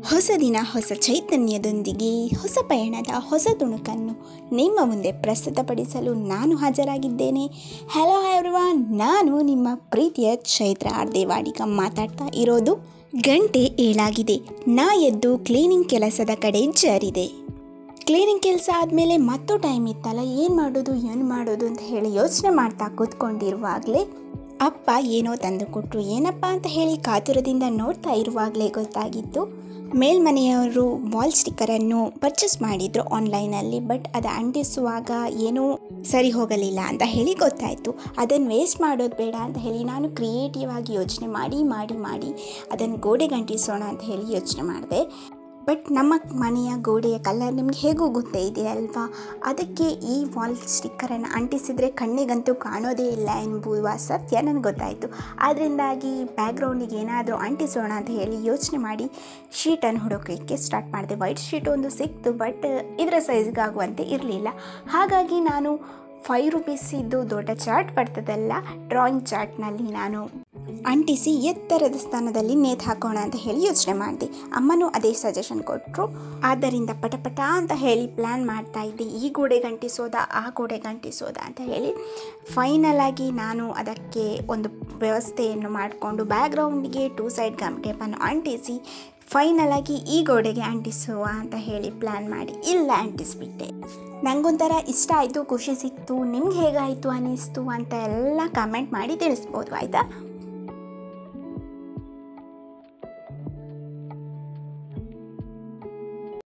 ಹೊಸ ದಿನ ಹೊಸ ಚೈತನ್ಯದೊಂದಿಗೆ ಹೊಸ ಪಯಣದ ಹೊಸ ತುಣುಕನ್ನು ನಿಮ್ಮ ಮುಂದೆ ಪ್ರಸ್ತುತಪಡಿಸಲು ನಾನು ಹಾಜರಾಗಿದ್ದೇನೆ. ಹಲೋ ಎವ್ರಿವಾನ್, ನಾನು ನಿಮ್ಮ ಪ್ರೀತಿಯ ಚೈತ್ರ ಆರ್ದೇವಾಡಿಗ ಮಾತಾಡ್ತಾ ಇರೋದು. ಗಂಟೆ 7 ನಾ ಎದ್ದು ಕ್ಲೀನಿಂಗ್ ಕೆಲಸದ ಕಡೆ ಜಾರಿದೆ. ಕ್ಲೀನಿಂಗ್ ಕೆಲಸ ಆದಮೇಲೆ ಮತ್ತೂ ಟೈಮ್ ಇತ್ತಲ್ಲ, ಏನು ಮಾಡೋದು ಅಂತ ಹೇಳಿ ಯೋಚನೆ ಮಾಡ್ತಾ ಕೂತ್ಕೊಂಡಿರುವಾಗಲೇ ಅಪ್ಪ ಏನೋ ತಂದು ಕೊಟ್ಟರು. ಏನಪ್ಪ ಅಂತ ಹೇಳಿ ಕಾತುರದಿಂದ ನೋಡ್ತಾ ಇರುವಾಗಲೇ ಗೊತ್ತಾಗಿತ್ತು, ಮೇಲ್ಮನೆಯವರು ವಾಲ್ ಸ್ಟಿಕ್ಕರನ್ನು ಪರ್ಚೇಸ್ ಮಾಡಿದರು ಆನ್ಲೈನಲ್ಲಿ. ಬಟ್ ಅದು ಅಂಟಿಸುವಾಗ ಏನೂ ಸರಿ ಹೋಗಲಿಲ್ಲ ಅಂತ ಹೇಳಿ ಗೊತ್ತಾಯಿತು. ಅದನ್ನು ವೇಸ್ಟ್ ಮಾಡೋದು ಬೇಡ ಅಂತ ಹೇಳಿ ನಾನು ಕ್ರಿಯೇಟಿವ್ ಆಗಿ ಯೋಚನೆ ಮಾಡಿ ಅದನ್ನು ಗೋಡೆಗೆ ಅಂಟಿಸೋಣ ಅಂತ ಹೇಳಿ ಯೋಚನೆ ಮಾಡಿದೆ. ಬಟ್ ನಮ್ಮ ಮನೆಯ ಗೋಡೆಯ ಕಲರ್ ನಿಮ್ಗೆ ಹೇಗೂ ಗೊತ್ತೇ ಇದೆ ಅಲ್ವಾ, ಅದಕ್ಕೆ ಈ ವಾಲ್ ಸ್ಟಿಕ್ಕರನ್ನು ಅಂಟಿಸಿದರೆ ಕಣ್ಣಿಗಂತೂ ಕಾಣೋದೇ ಇಲ್ಲ ಎಂಬುವ ಸತ್ಯ ನನಗೆ ಗೊತ್ತಾಯಿತು. ಅದರಿಂದಾಗಿ ಬ್ಯಾಕ್ಗ್ರೌಂಡಿಗೆ ಏನಾದರೂ ಅಂಟಿಸೋಣ ಅಂತ ಹೇಳಿ ಯೋಚನೆ ಮಾಡಿ ಶೀಟನ್ನು ಹುಡುಕೋಕ್ಕೆ ಸ್ಟಾರ್ಟ್ ಮಾಡಿದೆ. ವೈಟ್ ಶೀಟ್ ಒಂದು ಸಿಕ್ತು, ಬಟ್ ಇದರ ಸೈಜ್ಗಾಗುವಂತೆ ಇರಲಿಲ್ಲ. ಹಾಗಾಗಿ ನಾನು 5 ರೂಪೀಸಿದ್ದು ದೊಡ್ಡ ಚಾರ್ಟ್ ಬರ್ತದಲ್ಲ, ಡ್ರಾಯಿಂಗ್ ಚಾರ್ಟ್ನಲ್ಲಿ ನಾನು ಅಂಟಿಸಿ ಎತ್ತರದ ಸ್ಥಾನದಲ್ಲಿ ನೇತು ಹಾಕೋಣ ಅಂತ ಹೇಳಿ ಯೋಚನೆ ಮಾಡಿದೆ. ಅಮ್ಮನೂ ಅದೇ ಸಜೆಷನ್ ಕೊಟ್ಟರು. ಆದ್ದರಿಂದ ಪಟ ಅಂತ ಹೇಳಿ ಪ್ಲ್ಯಾನ್ ಮಾಡ್ತಾ ಇದ್ದೆ, ಈ ಗೋಡೆಗೆ ಅಂಟಿಸೋದಾ ಆ ಗೋಡೆಗೆ ಅಂಟಿಸೋದಾ ಅಂತ ಹೇಳಿ. ಫೈನಲ್ ಆಗಿ ನಾನು ಅದಕ್ಕೆ ಒಂದು ವ್ಯವಸ್ಥೆಯನ್ನು ಮಾಡಿಕೊಂಡು ಬ್ಯಾಕ್ಗ್ರೌಂಡಿಗೆ 2 ಸೈಡ್ ಗಮ್ ಟೇಪನ್ನು ಅಂಟಿಸಿ ಫೈನಲ್ ಆಗಿ ಈ ಗೋಡೆಗೆ ಅಂಟಿಸುವ ಅಂತ ಹೇಳಿ ಪ್ಲ್ಯಾನ್ ಮಾಡಿ ಅಂಟಿಸಿಬಿಟ್ಟೆ. ನನಗೊಂಥರ ಇಷ್ಟ ಆಯಿತು, ಖುಷಿ ಸಿಕ್ತು. ನಿಮ್ಗೆ ಹೇಗಾಯಿತು ಅನ್ನಿಸ್ತು ಅಂತ ಎಲ್ಲ ಕಮೆಂಟ್ ಮಾಡಿ ತಿಳಿಸ್ಬೋದು, ಆಯಿತಾ?